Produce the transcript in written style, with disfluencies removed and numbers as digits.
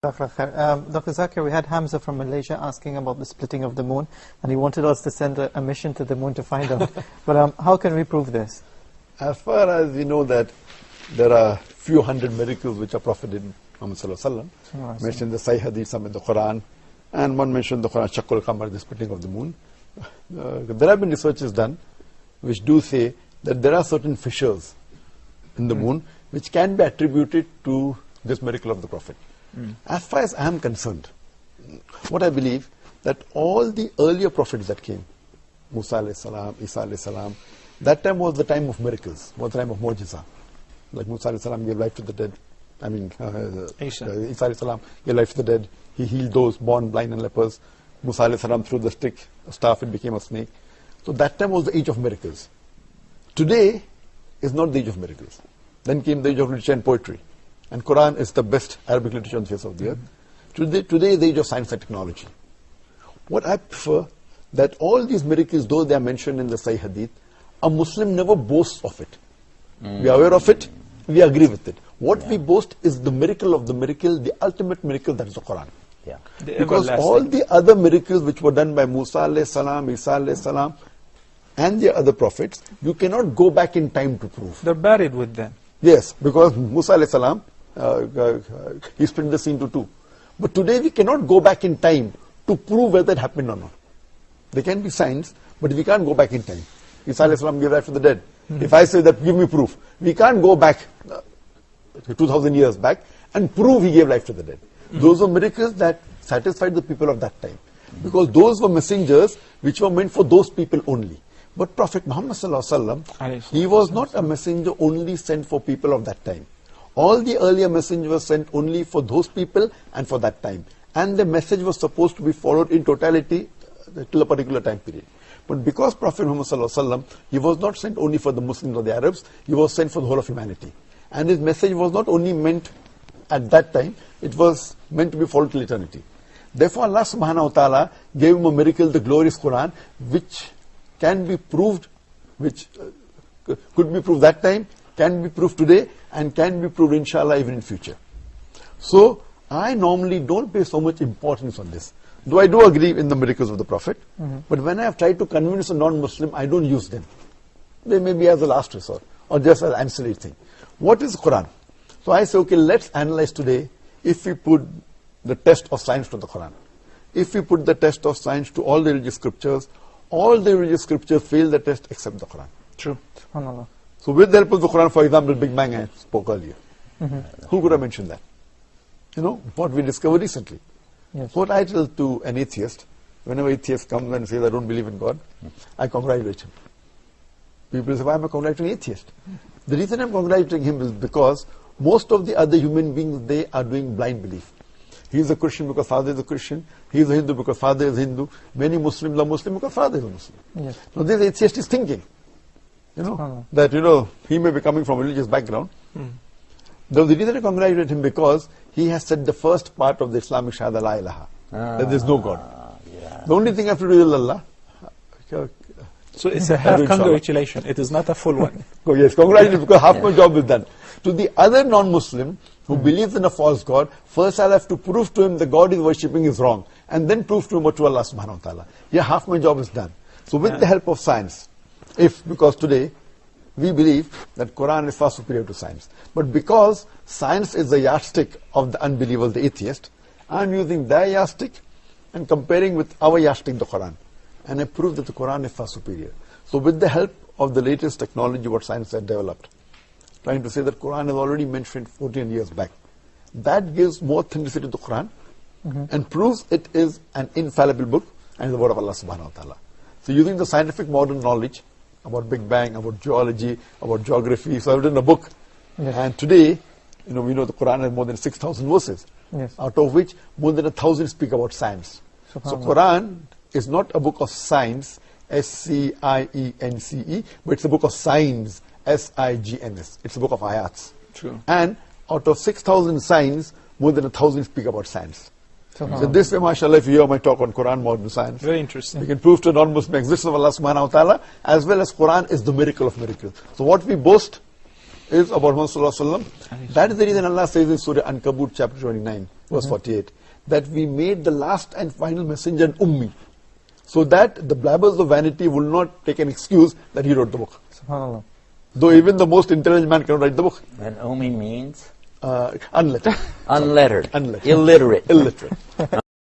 Dr. ذاكر, we had Hamza from Malaysia asking about the splitting of the moon, and he wanted us to send a mission to the moon to find out. But how can we prove this? As far as we know that there are few hundred miracles which are propheted in Muhammad sallallahu alaihi wasallam, mentioned the Sahih Hadith, some in the Quran, and one mentioned the Quran, Al-Qamar, the splitting of the moon. There have been researches done which do say that there are certain fissures in the moon which can be attributed to this miracle of the Prophet. As far as I am concerned, what I believe, that all the earlier prophets that came, Musa alayhi salam, Isa alayhi salam, that time was the time of miracles, was the time of Mu'jiza. Like Musa alayhi salam gave life to the dead. I mean, Isa alayhi salam gave life to the dead. He healed those born blind and lepers. Musa alayhi salam threw the stick, a staff, it became a snake. So that time was the age of miracles. Today is not the age of miracles. Then came the age of literature and poetry. And Quran is the best Arabic literature on the face of the earth. Today is the age of science and technology. What I prefer, that all these miracles, though they are mentioned in the Sahih Hadith, a Muslim never boasts of it. We are aware of it, we agree with it. What we boast is the miracle of the miracle, the ultimate miracle, that is the Quran. Because all the other miracles which were done by Musa alayhi salam, Isa alayhi salam, and the other prophets, you cannot go back in time to prove. They're buried with them. Yes, because Musa alayhi salam, he split the sea into two. But today we cannot go back in time to prove whether it happened or not. There can be signs, but we can't go back in time. Isa alayhi salam gave life to the dead. If I say that, give me proof, we can't go back 2000 years back and prove he gave life to the dead. Those were miracles that satisfied the people of that time, because those were messengers which were meant for those people only. But Prophet Muhammad sallallahu alaihi wasallam, he was not a messenger only sent for people of that time. All the earlier messengers were sent only for those people and for that time. And the message was supposed to be followed in totality till a particular time period. But because Prophet Muhammad sallallahu alaihi wasallam, he was not sent only for the Muslims or the Arabs, he was sent for the whole of humanity. And his message was not only meant at that time, it was meant to be followed till eternity. Therefore Allah subhanahu wa ta'ala gave him a miracle, the glorious Quran, which can be proved, which could be proved that time, can be proved today, and can be proved inshallah even in future. So I normally don't pay so much importance on this. Though I do agree in the miracles of the Prophet, but when I have tried to convince a non-Muslim, I don't use them. They may be as a last resort, or just as an ancillary thing. What is Quran? So I say, okay, let's analyze today, if we put the test of science to the Quran. If we put the test of science to all the religious scriptures, all the religious scriptures fail the test except the Quran. True. SubhanAllah. So with the help of the Quran, for example, Big Bang I spoke earlier. Who could have mentioned that? You know, what we discovered recently. Yes. What I tell to an atheist, whenever atheist comes and says, I don't believe in God, I congratulate him. People say, why am I congratulating an atheist? The reason I'm congratulating him is because most of the other human beings, they are doing blind belief. He is a Christian because father is a Christian. He is a Hindu because father is Hindu. Many Muslims are Muslim because father is a Muslim. Yes. So this atheist is thinking, that, he may be coming from a religious background. The reason I congratulate him, because he has said the first part of the Islamic Shahada, La ilaha, that there is no God. The only thing I have to do is Allah. So it's a half congratulation. It is not a full one. Oh, yes, congratulations, because half my job is done. To the other non-Muslim who believes in a false God, first I'll have to prove to him the God he's worshipping is wrong, and then prove to him what to Allah subhanahu wa ta'ala. Yeah, half my job is done. So with the help of science, because today we believe that Quran is far superior to science, but because science is the yardstick of the unbeliever, the atheist, I'm using their yardstick and comparing with our yardstick, the Quran. And I prove that the Quran is far superior. So with the help of the latest technology what science has developed, trying to say that Quran is already mentioned 14 years back, that gives more authenticity to the Quran and proves it is an infallible book and the word of Allah subhanahu wa ta'ala. So using the scientific modern knowledge about Big Bang, about geology, about geography, so I've written a book. And today, we know the Quran has more than 6,000 verses, out of which more than 1,000 speak about science. So Quran is not a book of science, S-C-I-E-N-C-E, but it's a book of signs, S-I-G-N-S. It's a book of ayats. True. And out of 6,000 signs, more than 1,000 speak about science. So this way, mashallah, if you hear my talk on Quran, modern science, very interesting. We can prove to a non-Muslim the existence of Allah subhanahu wa ta'ala, as well as Quran is the miracle of miracles. So what we boast is about Muhammad sallallahu alaihi wasallam. That is the reason Allah says in Surah Ankabut chapter 29 verse 48 that we made the last and final messenger an ummi, so that the blabbers of vanity will not take an excuse that he wrote the book. SubhanAllah. Though even the most intelligent man cannot write the book. And ummi means? Unlettered. Unlettered. Unlettered. Illiterate. Illiterate.